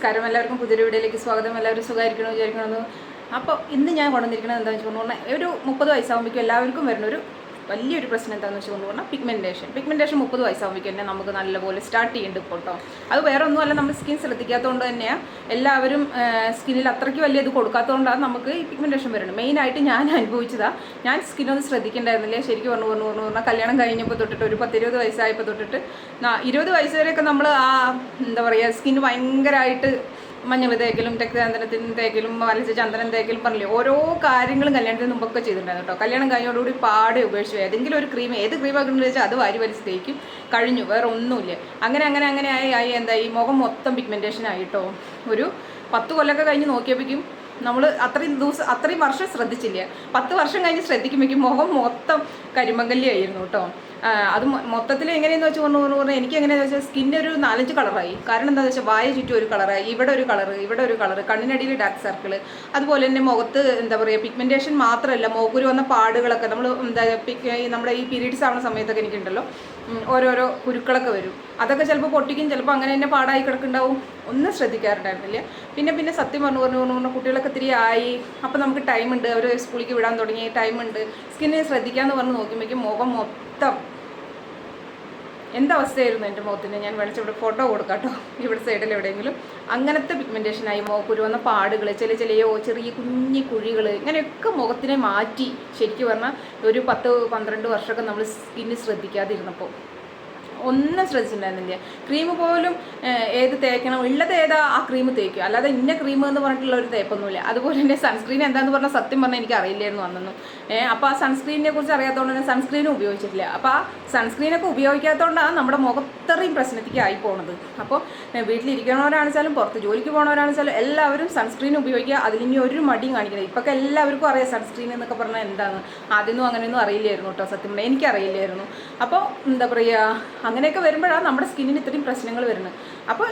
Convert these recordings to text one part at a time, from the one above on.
നമസ്കാരം, എല്ലാവർക്കും പുതിയൊരു വീഡിയോയിലേക്ക് സ്വാഗതം. എല്ലാവരും സുഖമായിരിക്കണമെന്ന് വിചാരിക്കണമെന്ന്. അപ്പോൾ ഇന്ന് ഞാൻ കൊണ്ടുവന്നിരിക്കുന്നത് എന്താണെന്ന് വെച്ച് പറഞ്ഞാൽ ഒരു 30 വയസ്സാകുമ്പോഴേക്കും എല്ലാവർക്കും വരുന്നൊരു വലിയൊരു പ്രശ്നം എന്താണെന്ന് വെച്ച് പറഞ്ഞാൽ പിഗ്മെൻറ്റേഷൻ 30 വയസ്സാകുമ്പോഴേക്കും തന്നെ നമുക്ക് നല്ലപോലെ സ്റ്റാർട്ട് ചെയ്യുന്നുണ്ട് ഇപ്പോൾ കേട്ടോ. അത് വേറെ ഒന്നുമല്ല, നമ്മൾ സ്കിൻ ശ്രദ്ധിക്കാത്തതുകൊണ്ട് തന്നെയാണ് എല്ലാവരും സ്കിന്നിൽ അത്രയ്ക്ക് വലിയ ഇത് കൊടുക്കാത്തതുകൊണ്ടാണ് നമുക്ക് ഈ പിഗ്മെൻറ്റേഷൻ വരുന്നത്. മെയിനായിട്ട് ഞാൻ അനുഭവിച്ചതാണ്. ഞാൻ സ്കിന്നൊന്നും ശ്രദ്ധിക്കേണ്ടായിരുന്നില്ല. ശരിക്കും പറഞ്ഞാൽ കല്യാണം കഴിഞ്ഞപ്പോൾ തൊട്ടിട്ട് ഒരു 10-20 വയസ്സായപ്പോൾ തൊട്ടിട്ട് 20 വയസ്സ് വരെയൊക്കെ നമ്മൾ എന്താ പറയുക, സ്കിന്ന് ഭയങ്കരമായിട്ട് മഞ്ഞൾ തേക്കലും രക്തചന്ദനത്തിന് തേക്കലും വലച്ച ചന്ദനം തേക്കലും പറഞ്ഞില്ലേ, ഓരോ കാര്യങ്ങളും കല്യാണത്തിന് മുമ്പൊക്കെ ചെയ്തിട്ടുണ്ടായിരുന്നു കേട്ടോ. കല്യാണം കഴിഞ്ഞോടുകൂടി പാടെ ഉപേക്ഷിച്ചു. ഏതെങ്കിലും ഒരു ക്രീം, ഏത് ക്രീമാണെന്ന് വെച്ചാൽ അത് വലിച്ച് തേക്കും, കഴിഞ്ഞു, വേറെ ഒന്നുമില്ല. അങ്ങനെ ആയി എന്തായി, മുഖം മൊത്തം പിഗ്മെൻറ്റേഷൻ ആയിട്ടോ. ഒരു 10 കൊല്ലമൊക്കെ കഴിഞ്ഞ് നോക്കിയപ്പോഴേക്കും നമ്മൾ അത്രയും വർഷം ശ്രദ്ധിച്ചില്ല. 10 വർഷം കഴിഞ്ഞ് ശ്രദ്ധിക്കുമ്പോഴേക്കും മുഖം മൊത്തം കരിമങ്കല്ലിയായിരുന്നു കേട്ടോ. അത് മൊത്തത്തിൽ എങ്ങനെയെന്ന് വെച്ച് പറഞ്ഞാൽ എനിക്ക് എങ്ങനെയാണെന്ന് വെച്ചാൽ സ്കിന്ന് ഒരു 4-5 കളറായി. കാരണം എന്താണെന്ന് വെച്ചാൽ വായ ചുറ്റും ഒരു കളറായി, ഇവിടെ ഒരു കളറ്, കണ്ണിനടിയിൽ ഡാർക്ക് സർക്കിൾ. അതുപോലെ തന്നെ മുഖത്ത് എന്താ പറയുക, പിഗ്മെൻറ്റേഷൻ മാത്രമല്ല, മുഖക്കുരു വന്ന പാടുകളൊക്കെ നമ്മൾ നമ്മുടെ ഈ പീരീഡ്സ് ആവുന്ന സമയത്തൊക്കെ എനിക്കുണ്ടല്ലോ ഓരോരോ കുരുക്കളൊക്കെ വരും. അതൊക്കെ ചിലപ്പോൾ പൊട്ടിക്കും, ചിലപ്പോൾ അങ്ങനെ തന്നെ പാടായി കിടക്കുന്നുണ്ടാവും. ഒന്നും ശ്രദ്ധിക്കാറുണ്ടായിരുന്നില്ല. പിന്നെ സത്യം പറഞ്ഞു കുട്ടികളൊക്കെ ഇത്തിരി ആയി, അപ്പോൾ നമുക്ക് ടൈമുണ്ട്, അവർ സ്കൂളിലേക്ക് വിടാൻ തുടങ്ങി, ടൈമുണ്ട്, സ്കിന്നിനെ ശ്രദ്ധിക്കാമെന്ന് പറഞ്ഞ് നോക്കുമ്പോഴേക്കും മുഖം മൊത്തം എന്തവസ്ഥയായിരുന്നു എൻ്റെ മുഖത്തിന്. ഞാൻ വേണിച്ച് ഇവിടെ ഫോട്ടോ കൊടുക്കാം കേട്ടോ, ഇവിടെ സൈഡിൽ എവിടെയെങ്കിലും. അങ്ങനത്തെ പിഗ്മെൻറ്റേഷനായി, മുഖക്കുരു വന്ന പാടുകൾ, ചെറിയ കുഞ്ഞി കുഴികൾ, ഇങ്ങനെയൊക്കെ മുഖത്തിനെ മാറ്റി. ശരിക്കും പറഞ്ഞാൽ ഒരു 10-12 വർഷമൊക്കെ നമ്മൾ സ്കിന്ന് ശ്രദ്ധിക്കാതിരുന്നപ്പോൾ ഒന്നും ശ്രദ്ധിച്ചിട്ടുണ്ടായിരുന്നില്ല. ക്രീം പോലും ഏത് തേക്കണം, ഉള്ളത് ഏതാ ആ ക്രീം തേക്കും, അല്ലാതെ ഇന്ന ക്രീം എന്ന് പറഞ്ഞിട്ടുള്ള ഒരു തേപ്പൊന്നുമില്ല. അതുപോലെ തന്നെ സൺസ്ക്രീൻ എന്താണെന്ന് പറഞ്ഞാൽ സത്യം പറഞ്ഞാൽ എനിക്ക് അറിയില്ലായിരുന്നു അന്നൊന്നും. അപ്പോൾ ആ സൺസ്ക്രീനിനെ കുറിച്ച് അറിയാത്തതുകൊണ്ട് തന്നെ സൺസ്ക്രീനും ഉപയോഗിച്ചിട്ടില്ല. അപ്പോൾ ആ സൺസ്ക്രീനൊക്കെ ഉപയോഗിക്കാത്തതുകൊണ്ടാണ് നമ്മുടെ മുഖത്തറയും പ്രശ്നത്തേക്ക് ആയി പോകുന്നത്. അപ്പോൾ വീട്ടിലിരിക്കണവരാണെച്ചാലും പുറത്ത് ജോലിക്ക് പോകണവരാണെച്ചാലും എല്ലാവരും സൺസ്ക്രീൻ ഉപയോഗിക്കുക. അതിലിനി ഒരു മടിയും കാണിക്കുന്നത്. ഇപ്പൊക്കെ എല്ലാവർക്കും അറിയാം സൺസ്ക്രീൻ എന്നൊക്കെ പറഞ്ഞാൽ എന്താണ്. ആദ്യമൊന്നും അങ്ങനെയൊന്നും അറിയില്ലായിരുന്നു കേട്ടോ, സത്യം പറഞ്ഞാൽ എനിക്കറിയില്ലായിരുന്നു. അപ്പോൾ എന്താ പറയുക, അങ്ങനെയൊക്കെ വരുമ്പോഴാണ് നമ്മുടെ സ്കിന്നിന് ഇത്രയും പ്രശ്നങ്ങൾ വരുന്നത്. അപ്പോൾ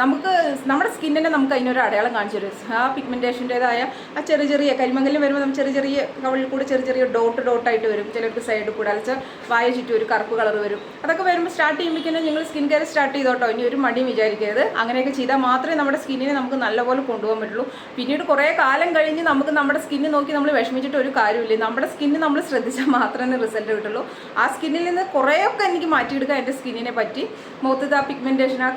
നമുക്ക് നമ്മുടെ സ്കിന്നിനെ നമുക്ക് അതിനൊരു അടയാളം കാണിച്ചു തരും. ആ പിഗ്മെൻറ്റേഷൻ്റേതായ ആ ചെറിയ കരിമംഗലം വരുമ്പോൾ നമ്മൾ ചെറിയ കവളിൽ കൂടെ ചെറിയ ഡോട്ടായിട്ട് വരും. ചിലർക്ക് സൈഡിൽ കൂടെ അലച്ച വായ ചുറ്റും ഒരു കറുപ്പ് കളർ വരും. അതൊക്കെ വരുമ്പോൾ സ്റ്റാർട്ട് ചെയ്യുമ്പോഴേക്കും നിങ്ങൾ സ്കിൻ കെയർ സ്റ്റാർട്ട് ചെയ്തോട്ടോ. ഇനി ഒരു മടിയും വിചാരിക്കരുത്. അങ്ങനെയൊക്കെ ചെയ്താൽ മാത്രമേ നമ്മുടെ സ്കിന്നിനെ നമുക്ക് നല്ലപോലെ കൊണ്ടുപോകാൻ പറ്റുള്ളൂ. പിന്നീട് കുറേ കാലം കഴിഞ്ഞ് നമുക്ക് നമ്മുടെ സ്കിന്ന് നോക്കി നമ്മൾ വിഷമിച്ചിട്ട് ഒരു കാര്യമില്ല. നമ്മുടെ സ്കിന്ന് നമ്മൾ ശ്രദ്ധിച്ചാൽ മാത്രമേ റിസൾട്ട് കിട്ടുള്ളൂ. ആ സ്കിന്നിൽ നിന്ന് കുറേയൊക്കെ എനിക്ക് മാറ്റിയെടുക്കാൻ എൻ്റെ സ്കിന്നിനെ പറ്റി. മുഖത്ത് ആ പിഗ്മെൻറ്റേഷൻ, ആ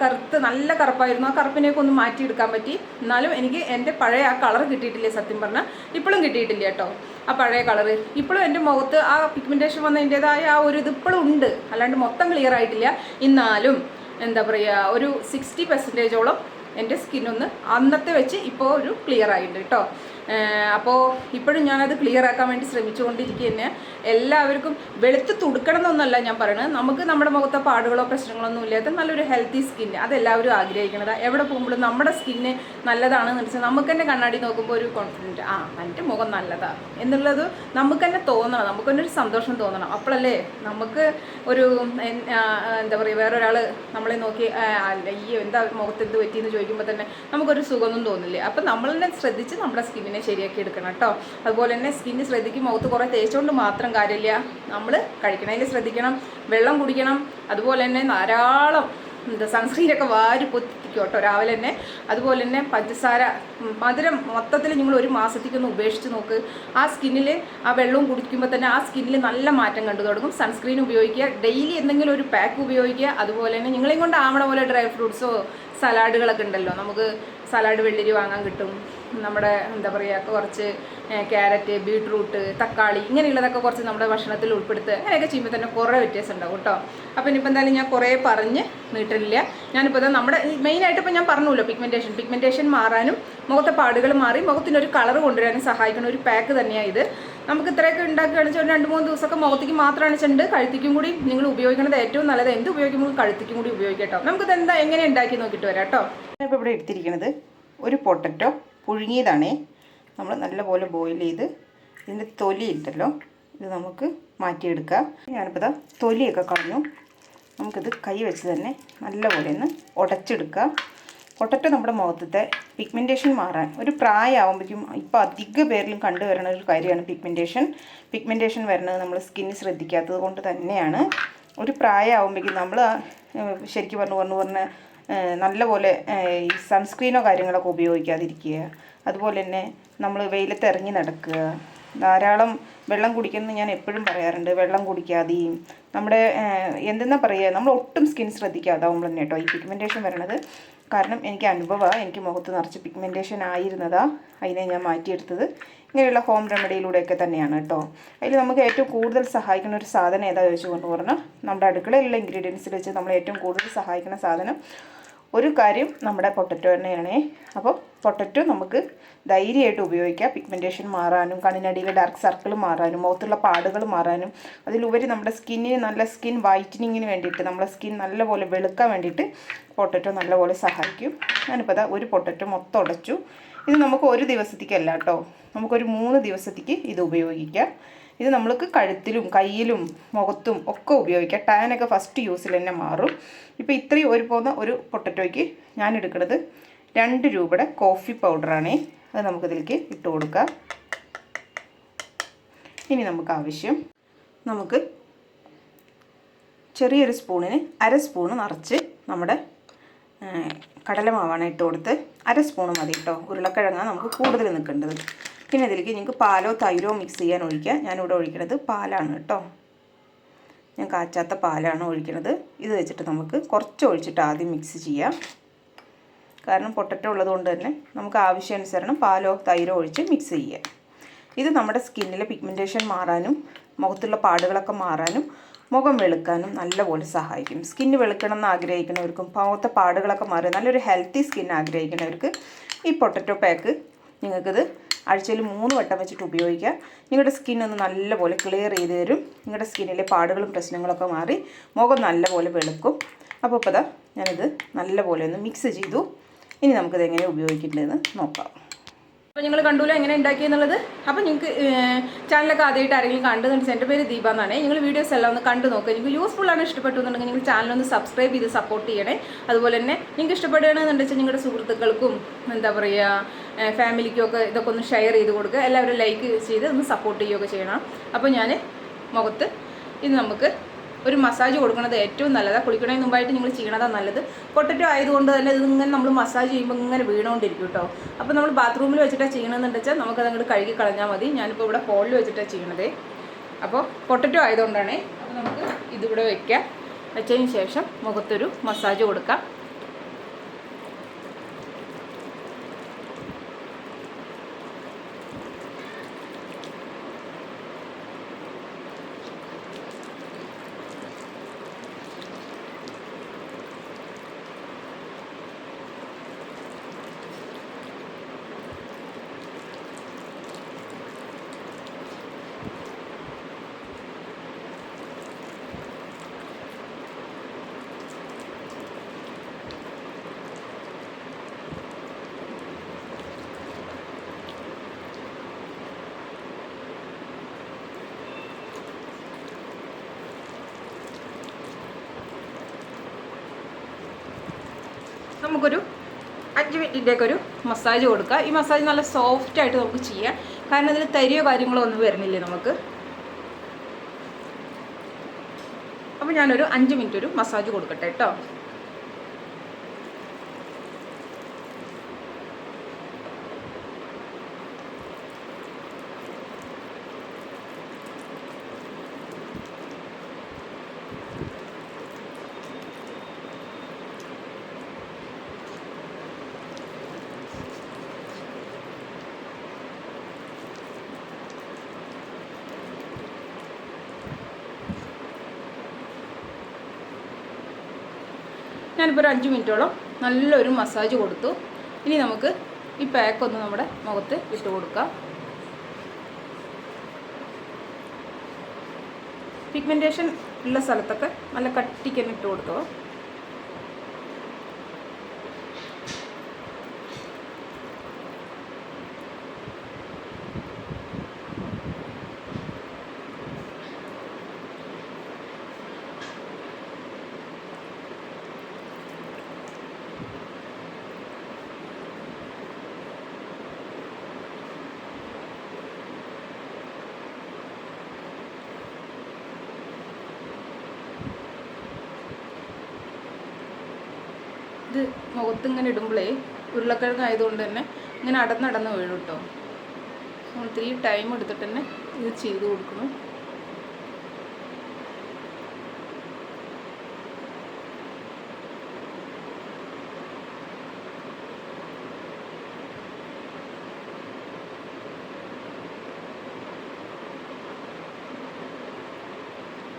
നല്ല കറുപ്പായിരുന്നു, ആ കറുപ്പിനെയൊക്കെ ഒന്ന് മാറ്റിയെടുക്കാൻ പറ്റി. എന്നാലും എനിക്ക് എൻ്റെ പഴയ ആ കളർ കിട്ടിയിട്ടില്ല. സത്യം പറഞ്ഞാൽ ഇപ്പോഴും കിട്ടിയിട്ടില്ല കേട്ടോ, ആ പഴയ കളറ്. ഇപ്പോഴും എൻ്റെ മുഖത്ത് ആ പിഗ്മെൻറ്റേഷൻ വന്നതിൻ്റെതായ ആ ഒരു ഇത് ഇപ്പോഴും ഉണ്ട്, അല്ലാണ്ട് മൊത്തം ക്ലിയർ ആയിട്ടില്ല. എന്നാലും എന്താ പറയുക, ഒരു 60% എൻ്റെ സ്കിന്നൊന്ന് അന്നത്തെ വെച്ച് ഇപ്പോൾ ഒരു ക്ലിയർ ആയിട്ടുണ്ട് കേട്ടോ. അപ്പോൾ ഇപ്പോഴും ഞാനത് ക്ലിയർ ആക്കാൻ വേണ്ടി ശ്രമിച്ചുകൊണ്ടിരിക്കുക തന്നെ. എല്ലാവർക്കും വെളുത്ത് തുടുക്കണം എന്നൊന്നല്ല ഞാൻ പറയുന്നത്. നമുക്ക് നമ്മുടെ മുഖത്തെ പാടുകളോ പ്രശ്നങ്ങളൊന്നും ഇല്ലാത്ത നല്ലൊരു ഹെൽത്തി സ്കിന്ന് അതെല്ലാവരും ആഗ്രഹിക്കുന്നത്. എവിടെ പോകുമ്പോഴും നമ്മുടെ സ്കിന്ന് നല്ലതാണെന്ന് വെച്ചാൽ നമുക്ക് തന്നെ കണ്ണാടി നോക്കുമ്പോൾ ഒരു കോൺഫിഡൻറ്റ്, എൻ്റെ മുഖം നല്ലതാണ് എന്നുള്ളത് നമുക്ക് തന്നെ തോന്നണം, നമുക്ക് തന്നെ ഒരു സന്തോഷം തോന്നണം. അപ്പോഴല്ലേ നമുക്ക് ഒരു എന്താ പറയുക, വേറൊരാൾ നമ്മളെ നോക്കി അയ്യോ എന്താ മുഖത്ത് എന്ത് പറ്റിയെന്ന് ചോദിക്കുമ്പോൾ തന്നെ നമുക്കൊരു സുഖമൊന്നും തോന്നില്ല. അപ്പം നമ്മൾ തന്നെ ശ്രദ്ധിച്ച് നമ്മുടെ സ്കിന്നിനെ ശരിയാക്കി എടുക്കണം കേട്ടോ. അതുപോലെ തന്നെ സ്കിന്ന് ശ്രദ്ധിക്കും. മുഖത്ത് കുറേ തേച്ചുകൊണ്ട് മാത്രം കാര്യമില്ല, നമ്മൾ കഴിക്കണതിൽ ശ്രദ്ധിക്കണം, വെള്ളം കുടിക്കണം. അതുപോലെ തന്നെ ധാരാളം സൺസ്ക്രീനൊക്കെ വാരി പൊത്തിക്കും കേട്ടോ രാവിലെ തന്നെ. അതുപോലെ തന്നെ പഞ്ചസാര, മധുരം മൊത്തത്തിൽ നിങ്ങൾ ഒരു മാസത്തേക്കൊന്ന് ഉപേക്ഷിച്ച് നോക്ക്. ആ സ്കിന്നിൽ ആ വെള്ളവും കുടിക്കുമ്പോൾ തന്നെ ആ സ്കിന്നിൽ നല്ല മാറ്റം കണ്ടു തുടങ്ങും. സൺസ്ക്രീൻ ഉപയോഗിക്കുക, ഡെയിലി എന്തെങ്കിലും ഒരു പാക്ക് ഉപയോഗിക്കുക. അതുപോലെ തന്നെ നിങ്ങളെയും കൊണ്ട് ആവണ പോലെ ഡ്രൈ ഫ്രൂട്ട്സോ സലാഡുകളൊക്കെ ഉണ്ടല്ലോ, നമുക്ക് സലാഡ് വെള്ളരി വാങ്ങാൻ കിട്ടും. നമ്മുടെ എന്താ പറയുക, കുറച്ച് ക്യാരറ്റ്, ബീട്രൂട്ട്, തക്കാളി ഇങ്ങനെയുള്ളതൊക്കെ കുറച്ച് നമ്മുടെ ഭക്ഷണത്തിൽ ഉൾപ്പെടുത്തുക. അങ്ങനെയൊക്കെ ചെയ്യുമ്പോൾ തന്നെ കുറേ വ്യത്യാസം ഉണ്ടാവും കേട്ടോ. അപ്പോൾ ഇനിയിപ്പോൾ എന്തായാലും ഞാൻ കുറേ പറഞ്ഞ് നീട്ടില്ല. ഞാനിപ്പോൾ നമ്മുടെ മെയിനായിട്ട് ഇപ്പോൾ ഞാൻ പറഞ്ഞല്ലോ, പിഗ്മെൻറ്റേഷൻ മാറാനും മുഖത്തെ പാടുകൾ മാറി മുഖത്തിനൊരു കളർ കൊണ്ടുവരാനും സഹായിക്കുന്ന ഒരു പാക്ക് തന്നെയാണ് ഇത്. നമുക്ക് ഇത്രയൊക്കെ ഉണ്ടാക്കുകയാണെന്ന് വെച്ചാൽ 2-3 ദിവസമൊക്കെ മുഖത്തേക്ക് മാത്രമാണ് വെച്ചിട്ടുണ്ട്. കഴുത്തിക്കും കൂടി നിങ്ങൾ ഉപയോഗിക്കുന്നത് ഏറ്റവും നല്ലത്. എന്ത് ഉപയോഗിക്കുമ്പോൾ കഴുത്തിക്കും കൂടി ഉപയോഗിക്കാം കേട്ടോ. നമുക്കിത് എങ്ങനെ ഉണ്ടാക്കി നോക്കിയിട്ട് വരാം കേട്ടോ. ഞാനിപ്പോൾ ഇവിടെ എടുത്തിരിക്കുന്നത് ഒരു പൊട്ടറ്റോ പുഴുങ്ങിയതാണേ. നമ്മൾ നല്ലപോലെ ബോയിൽ ചെയ്ത് ഇതിൻ്റെ തൊലി ഉണ്ടല്ലോ, ഇത് നമുക്ക് മാറ്റിയെടുക്കാം. ഞാനിപ്പോൾ ഇതാ തൊലിയൊക്കെ കളഞ്ഞു. നമുക്കിത് കൈ വെച്ച് തന്നെ നല്ലപോലെ ഒന്ന് ഉടച്ചെടുക്കാം. പൊട്ടറ്റോ നമ്മുടെ മുഖത്തെ പിഗ്മെൻറ്റേഷൻ മാറാൻ ഒരു പ്രായമാകുമ്പോഴേക്കും ഇപ്പോൾ അധിക പേരിലും കണ്ടുവരുന്ന ഒരു കാര്യമാണ് പിഗ്മെൻറ്റേഷൻ വരുന്നത് നമ്മൾ സ്കിന്ന് ശ്രദ്ധിക്കാത്തത് കൊണ്ട് തന്നെയാണ്. ഒരു പ്രായമാകുമ്പോഴേക്കും നമ്മൾ ശരിക്കും പറഞ്ഞ നല്ലപോലെ ഈ സൺസ്ക്രീനോ കാര്യങ്ങളൊക്കെ ഉപയോഗിക്കാതിരിക്കുക. അതുപോലെ തന്നെ നമ്മൾ വെയിലത്ത് ഇറങ്ങി നടക്കുക, ധാരാളം വെള്ളം കുടിക്കുന്നത് ഞാൻ എപ്പോഴും പറയാറുണ്ട്. വെള്ളം കുടിക്കാതെയും നമ്മുടെ എന്തെന്നാ പറയുക, നമ്മൾ ഒട്ടും സ്കിൻ ശ്രദ്ധിക്കാതാവുമ്പോൾ തന്നെ കേട്ടോ ഈ പിഗ്മെൻറ്റേഷൻ വരണത്. കാരണം എനിക്ക് അനുഭവമാണ്, എനിക്ക് മുഖത്ത് നിറച്ച് പിഗ്മെൻറ്റേഷൻ ആയിരുന്നതാ, അതിനെ ഞാൻ മാറ്റിയെടുത്തത് ഇങ്ങനെയുള്ള ഹോം റെമഡിയിലൂടെയൊക്കെ തന്നെയാണ് കേട്ടോ. അതിൽ നമുക്ക് ഏറ്റവും കൂടുതൽ സഹായിക്കുന്ന ഒരു സാധനം ഏതാ ചോദിച്ചു കൊണ്ട് പറഞ്ഞാൽ, നമ്മുടെ അടുക്കളയിലുള്ള ഇൻഗ്രീഡിയൻസിൽ വെച്ച് നമ്മൾ ഏറ്റവും കൂടുതൽ സഹായിക്കുന്ന സാധനം ഒരു കാര്യം നമ്മുടെ പൊട്ടറ്റോ തന്നെയാണ്. അപ്പോൾ പൊട്ടറ്റോ നമുക്ക് ധൈര്യമായിട്ട് ഉപയോഗിക്കാം, പിഗ്മെൻറ്റേഷൻ മാറാനും കണ്ണിനടിയിലെ ഡാർക്ക് സർക്കിൾ മാറാനും മുഖത്തുള്ള പാടുകൾ മാറാനും അതിലുപരി നമ്മുടെ സ്കിന്നിന് നല്ല സ്കിൻ വൈറ്റനിങ്ങിന് വേണ്ടിയിട്ട്, നമ്മുടെ സ്കിൻ നല്ലപോലെ വെളുക്കാൻ വേണ്ടിയിട്ട് പൊട്ടറ്റോ നല്ലപോലെ സഹായിക്കും. ഞാനിപ്പോൾ അതാ ഒരു പൊട്ടറ്റോ മൊത്തം ഉടച്ചു. ഇത് നമുക്ക് ഒരു ദിവസത്തേക്കല്ല കേട്ടോ, നമുക്കൊരു 3 ദിവസത്തേക്ക് ഇത് ഉപയോഗിക്കാം. ഇത് നമ്മൾക്ക് കഴുത്തിലും കയ്യിലും മുഖത്തും ഒക്കെ ഉപയോഗിക്കാം. ടാനൊക്കെ ഫസ്റ്റ് യൂസിൽ തന്നെ മാറും. ഇപ്പോൾ ഇത്രയും ഒരു പൊട്ടറ്റോയ്ക്ക് ഞാൻ എടുക്കുന്നത് 2 രൂപയുടെ കോഫി പൗഡറാണ്. അത് നമുക്കിതിലേക്ക് ഇട്ട് കൊടുക്കാം. ഇനി നമുക്ക് ആവശ്യം, നമുക്ക് ചെറിയൊരു സ്പൂണിന് 1/2 സ്പൂണ് നിറച്ച് നമ്മുടെ കടലമാവാണ് ഇട്ട് കൊടുത്ത്. 1/2 സ്പൂണ് മതി കേട്ടോ, ഉരുളക്കിഴങ്ങാണ് നമുക്ക് കൂടുതൽ നിൽക്കേണ്ടത്. പിന്നെ ഇതിലേക്ക് നിങ്ങൾക്ക് പാലോ തൈരോ മിക്സ് ചെയ്യാൻ ഒഴിക്കാം. ഞാനിവിടെ ഒഴിക്കുന്നത് പാലാണ് കേട്ടോ, ഞാൻ കാച്ചാത്ത പാലാണ് ഒഴിക്കുന്നത്. ഇത് വെച്ചിട്ട് നമുക്ക് കുറച്ച് ഒഴിച്ചിട്ട് ആദ്യം മിക്സ് ചെയ്യാം. കാരണം പൊട്ടറ്റോ ഉള്ളതുകൊണ്ട് തന്നെ നമുക്ക് ആവശ്യാനുസരണം പാലോ തൈരോ ഒഴിച്ച് മിക്സ് ചെയ്യാം. ഇത് നമ്മുടെ സ്കിന്നിലെ പിഗ്മെൻറ്റേഷൻ മാറാനും മുഖത്തുള്ള പാടുകളൊക്കെ മാറാനും മുഖം വെളുക്കാനും നല്ലപോലെ സഹായിക്കും. സ്കിന്ന് വെളുക്കണം എന്ന് ആഗ്രഹിക്കുന്നവർക്കും മുഖത്തെ പാടുകളൊക്കെ മാറി നല്ലൊരു ഹെൽത്തി സ്കിൻ ആഗ്രഹിക്കുന്നവർക്ക് ഈ പൊട്ടറ്റോ പാക്ക് നിങ്ങൾക്കിത് ആഴ്ചയിൽ 3 വട്ടം വെച്ചിട്ട് ഉപയോഗിക്കാം. നിങ്ങളുടെ സ്കിന്നൊന്ന് നല്ലപോലെ ക്ലിയർ ചെയ്ത് തരും. നിങ്ങളുടെ സ്കിന്നിലെ പാടുകളും പ്രശ്നങ്ങളൊക്കെ മാറി മുഖം നല്ലപോലെ വെളുക്കും. അപ്പോൾ ഇപ്പോൾ ഞാനിത് നല്ലപോലെ ഒന്ന് മിക്സ് ചെയ്തു. ഇനി നമുക്കിത് എങ്ങനെ ഉപയോഗിക്കേണ്ടതെന്ന് നോക്കാം. അപ്പോൾ നിങ്ങൾ കണ്ടുല്ലോ എങ്ങനെ ഉണ്ടാക്കിയെന്നുള്ളത്. അപ്പോൾ നിങ്ങൾക്ക് ചാനലൊക്കെ ആദ്യമായിട്ട് ആരെങ്കിലും കണ്ടെന്ന് എൻ്റെ പേര് ദീപ എന്നാണ്. നിങ്ങൾ വീഡിയോസ് എല്ലാം ഒന്ന് കണ്ടു നോക്കുക. നിങ്ങൾക്ക് യൂസ്ഫുൾ ആണ്, ഇഷ്ടപ്പെട്ടു എന്നുണ്ടെങ്കിൽ നിങ്ങൾ ചാനലൊന്ന് സബ്സ്ക്രൈബ് ചെയ്ത് സപ്പോർട്ട് ചെയ്യണേ. അതുപോലെ തന്നെ നിങ്ങൾക്ക് ഇഷ്ടപ്പെടുകയാണെന്നുണ്ടെന്ന് വെച്ചാൽ നിങ്ങളുടെ സുഹൃത്തുക്കൾക്കും എന്താ പറയുക ഫാമിലിക്കും ഒക്കെ ഇതൊക്കെ ഒന്ന് ഷെയർ ചെയ്ത് കൊടുക്കുക. എല്ലാവരും ലൈക്ക് ചെയ്ത് ഒന്ന് സപ്പോർട്ട് ചെയ്യുകയൊക്കെ ചെയ്യണം. അപ്പോൾ ഞാൻ മുഖത്ത് ഇത് നമുക്ക് ഒരു മസാജ് കൊടുക്കുന്നത് ഏറ്റവും നല്ലതാണ്. കുളിക്കണതിന് മുമ്പായിട്ട് നിങ്ങൾ ചെയ്യണതാണ് നല്ലത്. പൊട്ടറ്റോ ആയതുകൊണ്ട് തന്നെ ഇതിങ്ങനെ നമ്മൾ മസാജ് ചെയ്യുമ്പോൾ ഇങ്ങനെ വീണുകൊണ്ടിരിക്കും കേട്ടോ. അപ്പോൾ നമ്മൾ ബാത്റൂമിൽ വെച്ചിട്ടാണ് ചെയ്യണമെന്ന് വെച്ചാൽ നമുക്കത് അങ്ങോട്ട് കഴുകി കളഞ്ഞാൽ മതി. ഞാനിപ്പോൾ ഇവിടെ ഹോളിൽ വെച്ചിട്ടാണ് ചെയ്യണത്. അപ്പോൾ പൊട്ടറ്റോ ആയതുകൊണ്ടാണ്. അപ്പോൾ നമുക്ക് ഇതിവിടെ വയ്ക്കാം. വെച്ചതിന് ശേഷം മുഖത്തൊരു മസാജ് കൊടുക്കാം. നമുക്കൊരു 5 മിനിറ്റിൻ്റെയൊക്കെ ഒരു മസാജ് കൊടുക്കുക. ഈ മസാജ് നല്ല സോഫ്റ്റായിട്ട് നമുക്ക് ചെയ്യാം. കാരണം ഇതിൽ തരിയോ കാര്യങ്ങളോ ഒന്നും വരുന്നില്ലേ നമുക്ക്. അപ്പോൾ ഞാനൊരു 5 മിനിറ്റ് ഒരു മസാജ് കൊടുക്കട്ടെ കേട്ടോ. ഞാനിപ്പോൾ ഒരു 5 മിനിറ്റോളം നല്ലൊരു മസാജ് കൊടുത്തു. ഇനി നമുക്ക് ഈ പാക്കൊന്ന് നമ്മുടെ മുഖത്ത് ഇട്ട് കൊടുക്കാം. പിഗ്മെൻറ്റേഷൻ ഉള്ള സ്ഥലത്തൊക്കെ നല്ല കട്ടിക്ക് തന്നെ ഇട്ട് കൊടുത്തോ. മുഖത്ത് ഇങ്ങനെ ഇടുമ്പോഴേ ഉരുളക്കിഴങ്ങ് ആയതുകൊണ്ട് തന്നെ ഇങ്ങനെ അടന്നടന്ന് വീഴും കേട്ടോ. നമ്മൾ 3 ടൈം എടുത്തിട്ട് തന്നെ ഇത് ചെയ്ത് കൊടുക്കണം.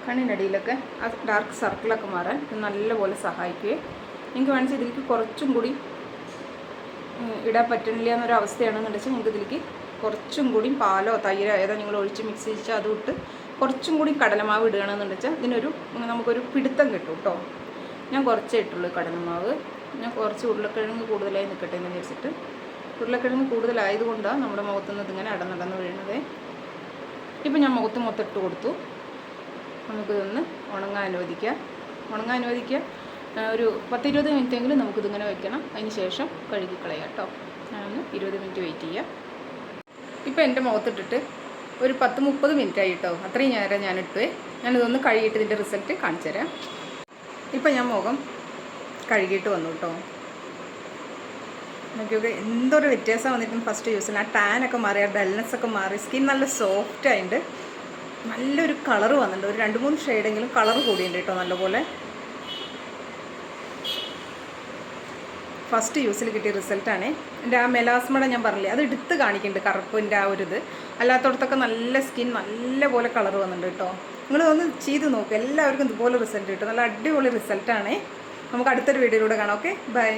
കണ്ണിനടിയിലൊക്കെ ആ ഡാർക്ക് സർക്കിളൊക്കെ മാറാൻ ഇത് നല്ലപോലെ സഹായിക്കുകയും നിങ്ങൾക്ക് വേണമെങ്കിൽ ഇതിലേക്ക് കുറച്ചും കൂടി ഇടാൻ പറ്റുന്നില്ല എന്നൊരവസ്ഥയാണെന്നുണ്ടെങ്കിൽ നിങ്ങൾക്ക് ഇതിലേക്ക് കുറച്ചും കൂടി പാലോ തൈരോ ഏതോ നിങ്ങൾ ഒഴിച്ച് മിക്സ് ചെയ്യിച്ചാൽ അതും ഇട്ട് കുറച്ചും കൂടി കടലമാവ് ഇടുകയാണെന്നുണ്ടെച്ചാൽ നമുക്കൊരു പിടുത്തം കിട്ടും കേട്ടോ. ഞാൻ കുറച്ചേ ഇട്ടുള്ളൂ കടലമാവ്. ഞാൻ കുറച്ച് ഉരുളക്കിഴങ്ങ് കൂടുതലായി നിൽക്കട്ടെ എന്ന് വിചാരിച്ചിട്ട്. ഉരുളക്കിഴങ്ങ് കൂടുതലായതുകൊണ്ടാണ് നമ്മുടെ മുഖത്തുനിന്ന് ഇതിങ്ങനെ അടന്നടന്ന് വീഴുന്നത്. ഇപ്പം ഞാൻ മുഖത്ത് മൊത്തം ഇട്ട് കൊടുത്തു. നമുക്കിതൊന്ന് ഉണങ്ങാൻ അനുവദിക്കുക. ഒരു 10-20 മിനിറ്റെങ്കിലും നമുക്കിതിങ്ങനെ വയ്ക്കണം. അതിന് ശേഷം കഴുകിക്കളയാം കേട്ടോ. ഞാനൊന്ന് 20 മിനിറ്റ് വെയിറ്റ് ചെയ്യാം. ഇപ്പോൾ എൻ്റെ മുഖത്തിട്ടിട്ട് ഒരു 10-30 മിനിറ്റ് ആയി കേട്ടോ. അത്രയും നേരം ഞാനിട്ടേ. ഞാനിതൊന്ന് കഴുകിയിട്ട് ഇതിൻ്റെ റിസൾട്ട് കാണിച്ചു തരാം. ഇപ്പം ഞാൻ മുഖം കഴുകിയിട്ട് വന്നു കേട്ടോ. നോക്കിയൊക്കെ എന്തൊരു വ്യത്യാസം വന്നിട്ടുണ്ട് ഫസ്റ്റ് യൂസിൽ. ആ ടാനൊക്കെ മാറി, ആ ഡൾനെസ്സൊക്കെ മാറി, സ്കിൻ നല്ല സോഫ്റ്റ് ആയിട്ട് നല്ലൊരു കളറ് വന്നിട്ടുണ്ട്. ഒരു 2-3 ഷെയ്ഡെങ്കിലും കളർ കൂടിയുണ്ട് കേട്ടോ നല്ലപോലെ. ഫസ്റ്റ് യൂസിൽ കിട്ടിയ റിസൾട്ടാണ്. എൻ്റെ ആ മെലാസ്മയുടെ ഞാൻ പറഞ്ഞില്ലേ, അത് എടുത്ത് കാണിക്കുന്നുണ്ട് കറുപ്പിൻ്റെ ആ ഒരു ഇത്. അല്ലാത്തടത്തൊക്കെ നല്ല സ്കിൻ നല്ലപോലെ കളർ വന്നിട്ടുണ്ട് കേട്ടോ. നിങ്ങളൊന്ന് ചെയ്ത് നോക്കുക. എല്ലാവർക്കും ഇതുപോലെ റിസൾട്ട് കിട്ടും. നല്ല അടിപൊളി റിസൾട്ടാണ്. നമുക്ക് അടുത്തൊരു വീഡിയോയിലൂടെ കാണാം. Okay, by.